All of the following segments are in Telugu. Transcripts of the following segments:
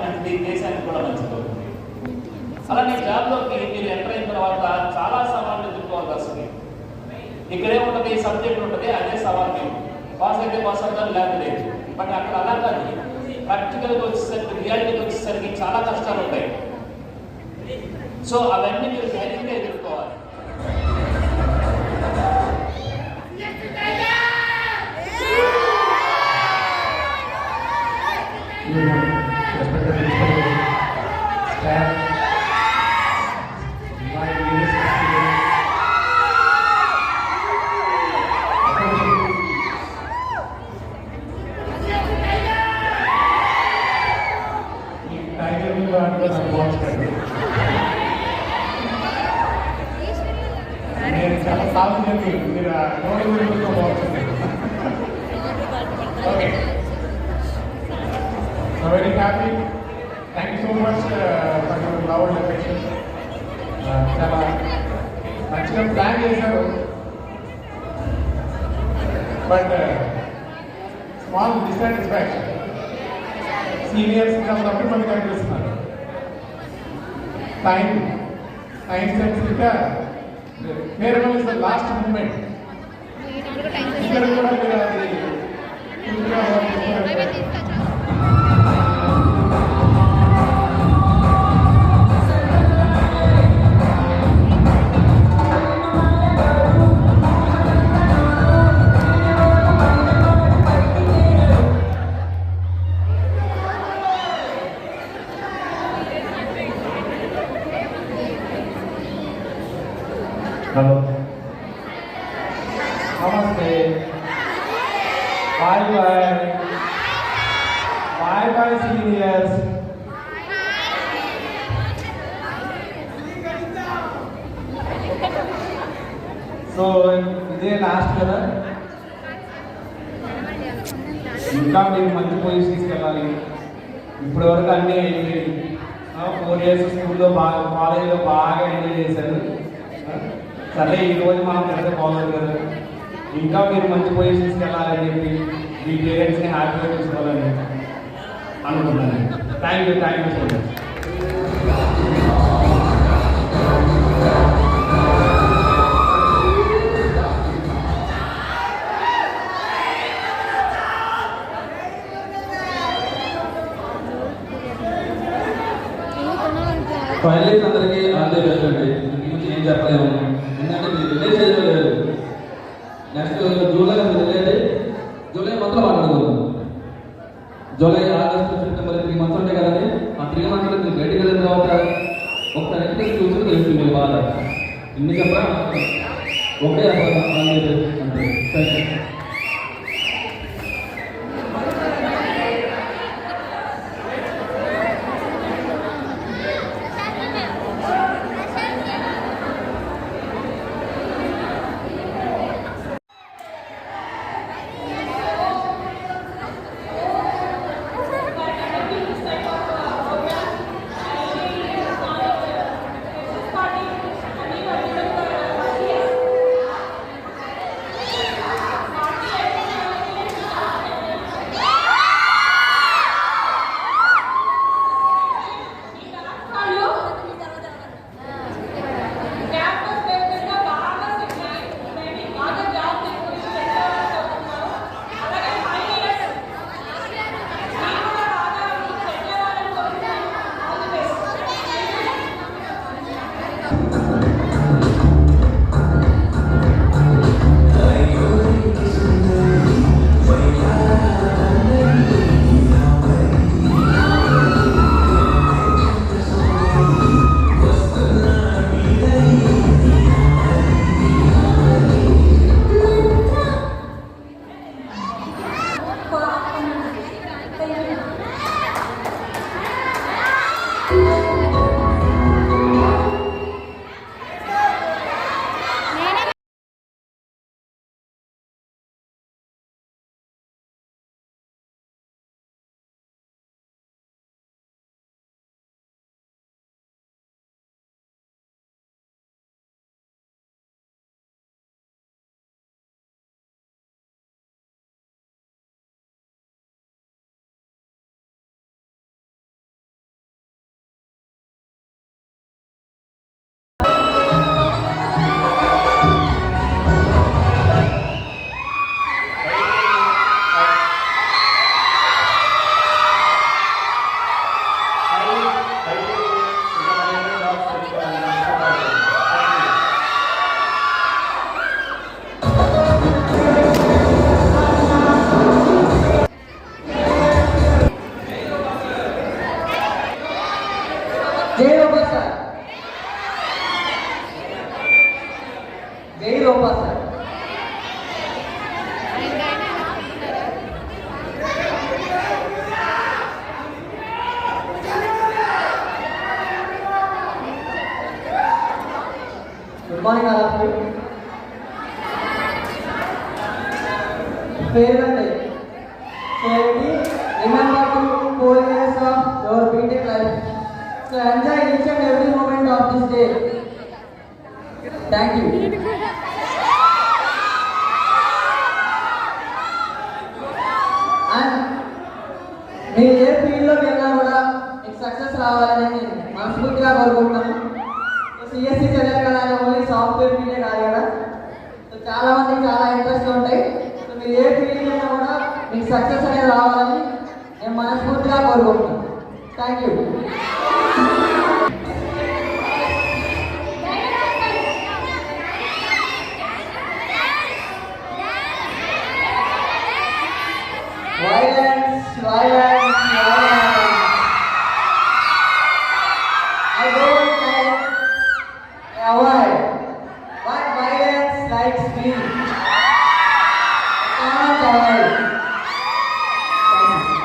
మంచిది, దేశానికి కూడా మంచిది అవుతుంది. అలానే జాబ్లోకి మీరు ఎంటర్ అయిన తర్వాత చాలా సవాళ్ళు ఎదుర్కోవాల్సి వస్తుంది. ఇక్కడే ఉంటుంది, సబ్జెక్ట్ ఉంటుంది, అదే సవాల్ మేము పాస్ అయితే పాస్ అవుతారు, లేదు. బట్ అక్కడ అలా కాదు, ప్రాక్టికల్గా వచ్చేసరికి, రియాలిటీకి వచ్చేసరికి చాలా కష్టాలు ఉంటాయి. సో అవన్నీ మీరు ధైర్యంగా ఎదుర్కోవాలి. నేను చాలా సాగుతుంది, మీరు నోటి గురించి బాగుంటుంది. Okay, very happy. Thank you so much for your love and affection. చాలా మంచిగా ప్లాన్ చేశారు. బట్ స్మాల్ డిస్సాటిస్ఫాక్షన్, సీనియర్స్ ఇంకా తక్కువ మంది కనిపిస్తున్నారు. టైం సెన్స్ ఇంకా farewell is the last moment. ఇక్కడ కూడా మీరు అది హలో, నమస్తే, బాయ్ బాయ్ సీనియర్స్. సో ఇదే లాస్ట్ కదా, ఇంకా మీరు మంచి పొజిషన్స్కి వెళ్ళాలి. ఇప్పటి వరకు అన్నీ అయిపోయి 4 years స్కూల్లో బాగా, కాలేజీలో బాగా ఎంజాయ్ చేశారు. సరే ఈరోజు మనం పెద్ద బాగుంది కదా, ఇంకా మీరు మంచి పొజిషన్స్కి వెళ్ళాలని చెప్పి మీ పేరెంట్స్ని హ్యాపీగా చూసుకోవాలని అనుకుంటున్నాను. Thank you so much. Finalists అందరికీ ఆల్ ది బెస్ట్ అండి. గురించి ఏం చెప్పలేము, ఎందుకంటే మీరు రిలీజ్ చేయలేదు. నెక్స్ట్ జూలై మొత్తం మాట్లాడుకుందాం. జూలై, ఆగస్టు, సెప్టెంబర్ 3 months ఉంటాయి కదండి. ఆ 3 months మీరు బయటకు వెళ్ళిన తర్వాత ఒకసారి ఎక్స్పీరియన్స్ చూసి తెలుస్తుంది మీరు బాధ. ఇన్ని చెప్పరా ఓకే అంటే అయితే ఇంకా మరి ఎన్నో జాబ్స్ తెచ్చుకోవాలి. Thank you. జై రూపా సార్. జై Rupa sir. Good morning all of you. Farewell day. So remember to 4 years of your BTech life. So enjoy each and every moment of this day. Thank you. And మీరు ఏ ఫీల్డ్లోకి వెళ్ళినా కూడా మీకు సక్సెస్ రావాలని నేను మనస్ఫూర్తిగా కోరుకుంటున్నాను. సో సిఎస్సి చదివారు కదా అని ఓన్లీ సాఫ్ట్వేర్ ఫీల్డే కాదు కదా. సో చాలా మందికి చాలా ఇంట్రెస్ట్ ఉంటాయి. సో మీరు ఏ ఫీల్డ్కి వెళ్ళినా కూడా మీకు సక్సెస్ అనేది రావాలని నేను మనస్ఫూర్తిగా కోరుకుంటున్నాను. Thank you. Violence, violence, violence. I don't like, I avoid. But violence likes me. I can't avoid. Thank you.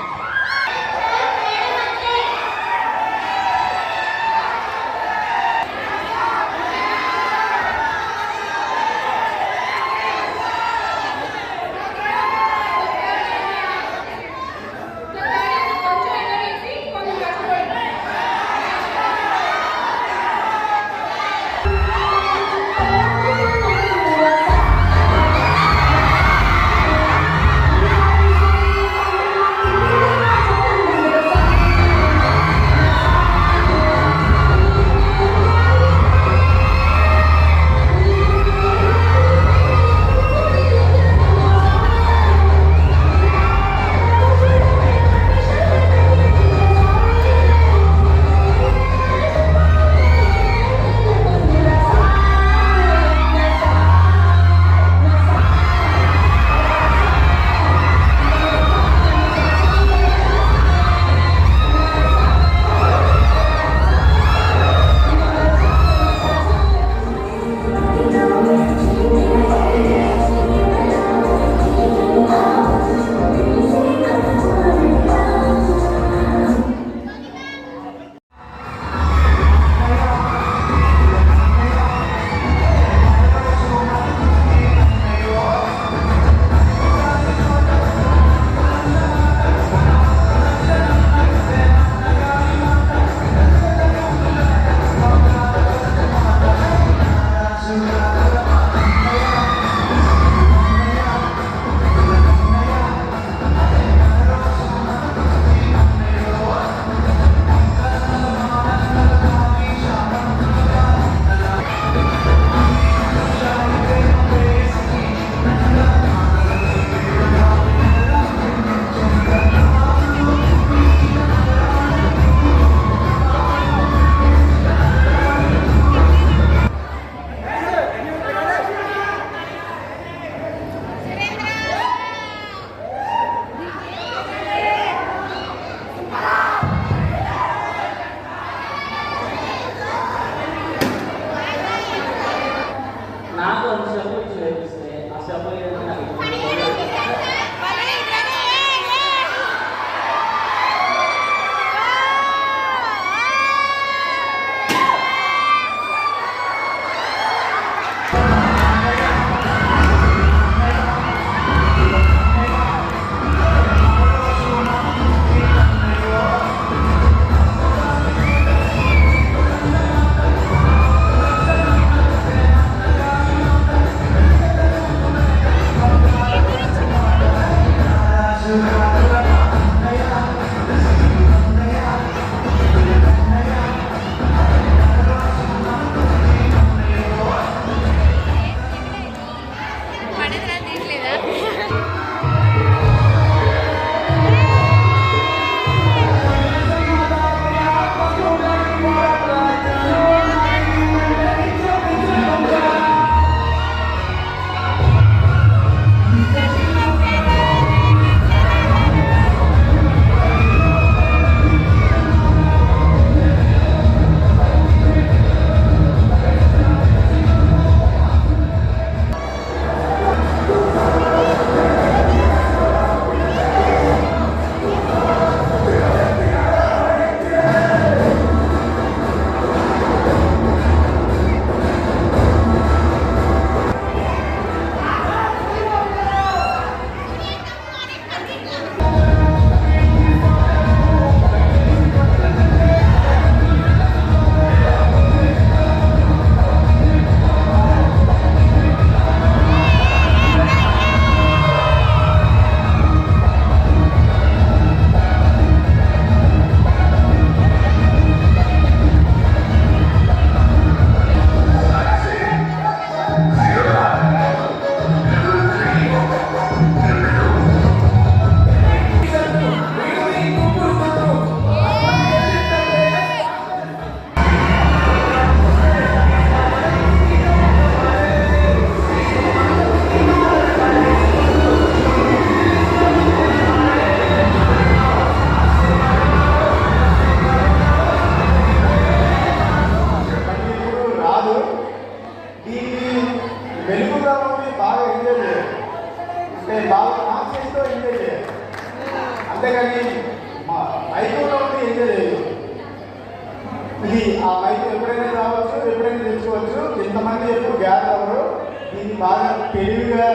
ఇది ఆ మైక్ ఎప్పుడైనా రావచ్చు, ఎప్పుడైనా తెచ్చుకోవచ్చు. ఇంతమంది ఎప్పుడు గ్యాదర్ అవ్వరు. దీన్ని బాగా తెలివిగా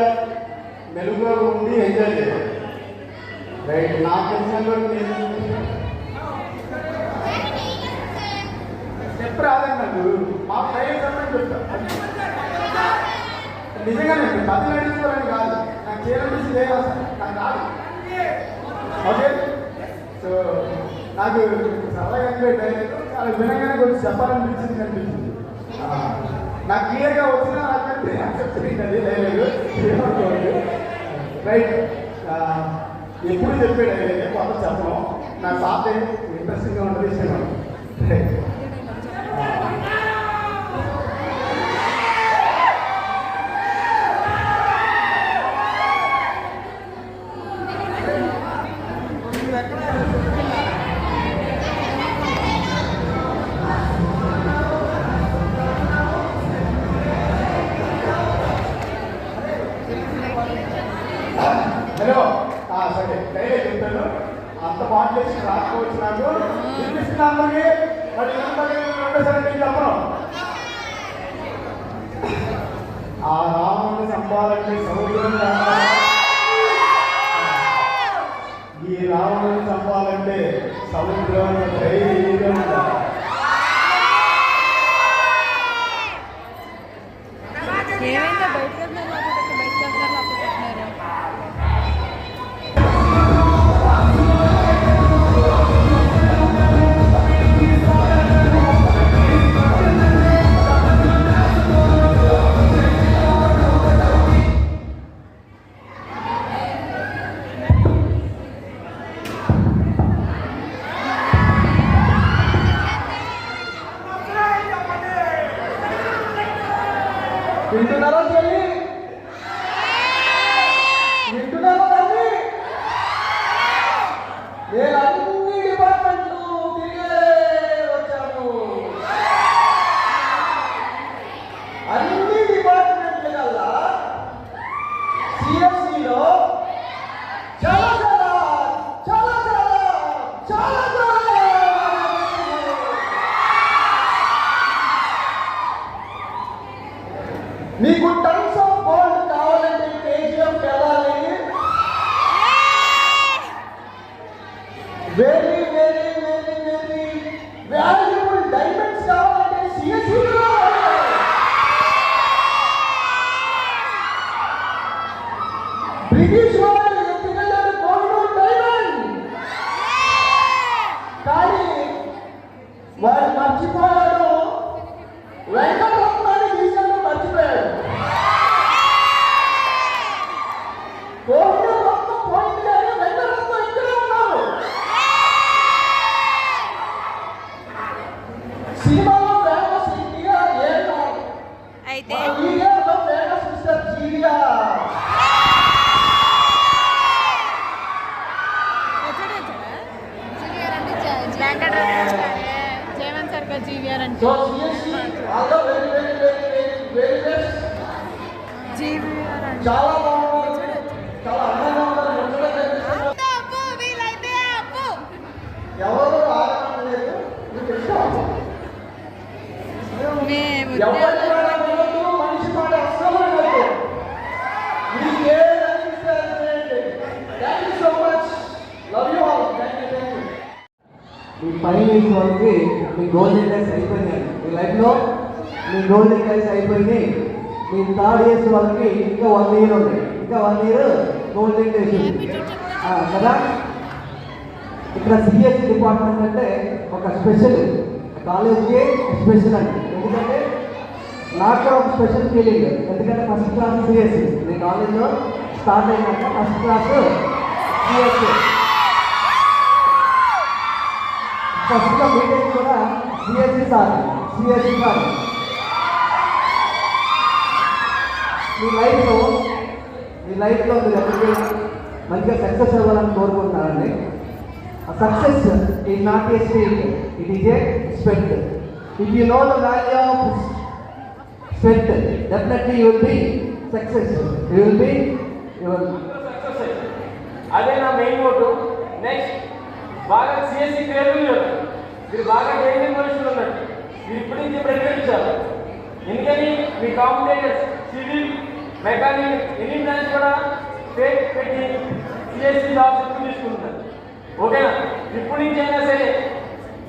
మెలుగుగా ఉండి ఎంజాయ్ చేయాలి. రైట్, నాకు తెలిసినందుకు నేను స్టెప్ రాదండి నాకు. మా ప్రైవేట్ చెప్పండి చెప్తాను. నిజంగానే పది నడుచుకోవాలని కాదు, నాకు చేయాలనిపించి చేయాలి, నాకు కాదు. ఓకే, సో నాకు సరదాగా ఎంజాయ్ అయ్యాను. చాలా వినగానే కొంచెం చెప్పాలనిపించింది అనిపించింది. నాకు క్లియర్గా వచ్చినా నాకంటే చెప్తుంది అది లేదు. రైట్, ఎప్పుడు చెప్పాడు అయితే కొత్త చెప్పడం నా పాత ఇంట్రెస్టింగ్గా ఉంటుంది ఇష్టం. రైట్, హలో, సరే డైలీ చెప్తాను. అంత పాటు చేసి రాసుకోవచ్చు. నాకు వినిపిస్తున్నా అందరికీ. మరి రెండోసారి నేను చెప్పను. ఆ రాముడిని చంపాలంటే సముద్రం కావాలి, ఈ రాముడిని చంపాలంటే సముద్రం ధైర్యం ఉండాలి. ఏమైందో బయటకు వెళ్తున్నారు, బయటకు వెళ్తున్నారు, అప్పుడు వింటున్నారా చెల్లి? వింటున్నారా తల్లి? నేను అన్ని డిపార్ట్మెంట్లు తిరిగే వచ్చాను. అన్ని డిపార్ట్మెంట్ల కల్లా సిఎస్సిలో చాలా చాలా చాలా చాలా చాలా మీకు టన్స్ ఆఫ్ గోల్డ్ కావాలంటే కేజీఎఫ్ వెళ్ళాలి. Very very very very valuable diamonds కావాలంటే సిఎస్సిలో బ్రిటిష్ వాళ్ళు ఎత్తుకెళ్ళారు గోల్డ్ డైమండ్. కానీ వాడు మర్చిపోయాడు, వెంకటరత్నాన్ని తీసుకెళ్ళి మర్చిపోయాడు. గోల్డ్ మొత్తం పోయింది కానీ వెంకటరత్నం ఇక్కడే ఉన్నారు. సినిమాలో ఫేమస్ ఎన్టీఆర్ ఏఆర్, అయితే మీడియాలో famous mister GVR. Jayavant sir గారు జీవీఆర్ అంటే so CSC although very very very very very best. GVR అంటే చాలా బాగుంది, చాలా అందంగా ఉన్నారు. ముచ్చటగా కనిపిస్తున్నారు. ఎవరు ఆడలేదు, మీకు ఇష్టం. మేము ఎవరి మాట వినొద్దు, మనిషి మాట అస్సలు వినొద్దు. మీకు ఏది అనిపిస్తే అది చేయండి. Thank you so much, love you all. Thank you, thank you. Me 5 years వాళ్ళకి మీ గోల్డెన్ డేస్ అయిపోయినాయి. మీ లైఫ్లో మీ గోల్డెన్ డేస్ అయిపోయినాయి. మీ 3rd years వాళ్ళకి ఇంకా 1 year ఉంది. ఇంకా 1 year గోల్డెన్ డేస్ ఉంది కదా. ఇక్కడ సిఎస్సి డిపార్ట్మెంట్ అంటే ఒక స్పెషల్ కాలేజ్కి స్పెషల్ అండి. ఎందుకంటే నాకు ఒక స్పెషల్ ఫీలింగ్. ఎందుకంటే ఫస్ట్ క్లాస్ సిఎస్సి నేను కాలేజ్లో స్టార్ట్ అయినాక ఫస్ట్ క్లాస్ సిఎస్సి. ఫస్ట్గా మీటింగ్ కూడా సిఎస్సి సార్. మీ లైఫ్లో మీరు ఎప్పటికీ మంచిగా సక్సెస్ అవ్వాలని కోరుకుంటున్నారండి. Success is not a speed, it is a స్పెట్. If you know the value of స్పెట్, definitely you will be success. You will be your అదే నా మెయిన్ మోటు. నెక్స్ట్ బాగా సిఎస్సి పేరు మీరు బాగా ట్రైనింగ్ మనుషులు ఉన్నట్టు మీరు ఇప్పటి నుంచి ప్రకటించాలి. ఎందుకని మీ కాంపిటేటర్స్ సివిల్ మెకానిక్ ఎన్ని బ్రాంచ్ కూడా ఫేక్ పెట్టి సిఎస్సి జాబ్స్ ఎక్కువ తీసుకుంటున్నారు. ఓకేనా? ఇప్పటి నుంచి అయినా సరే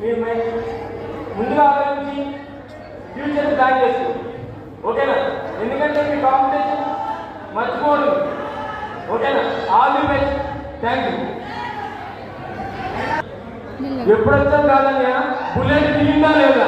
మీరు ముందుగా ఆలోచించి ఫ్యూచర్ ప్లాన్ చేస్తారు. ఓకేనా? ఎందుకంటే మీ కాంపిటీషన్ మర్చిపోదు. ఓకేనా? All the best. Thank you. ఎప్పుడు వచ్చాం కాదన్నా బుల్లెట్ దిగిందా లేదా?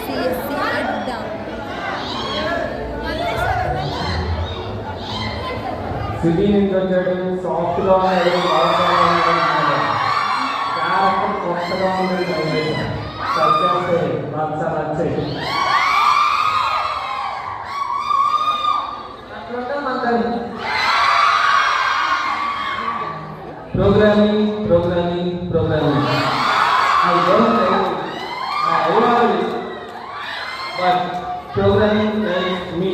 సిఎస్సి అడ్డా సిటీ నుంచి వచ్చాడు సాఫ్ట్గా క్యారెక్టర్ కొత్తగా ఉండేది సత్యాస్తాయి నచ్చాయి. Programming. I don't like it. I love it. But programming makes me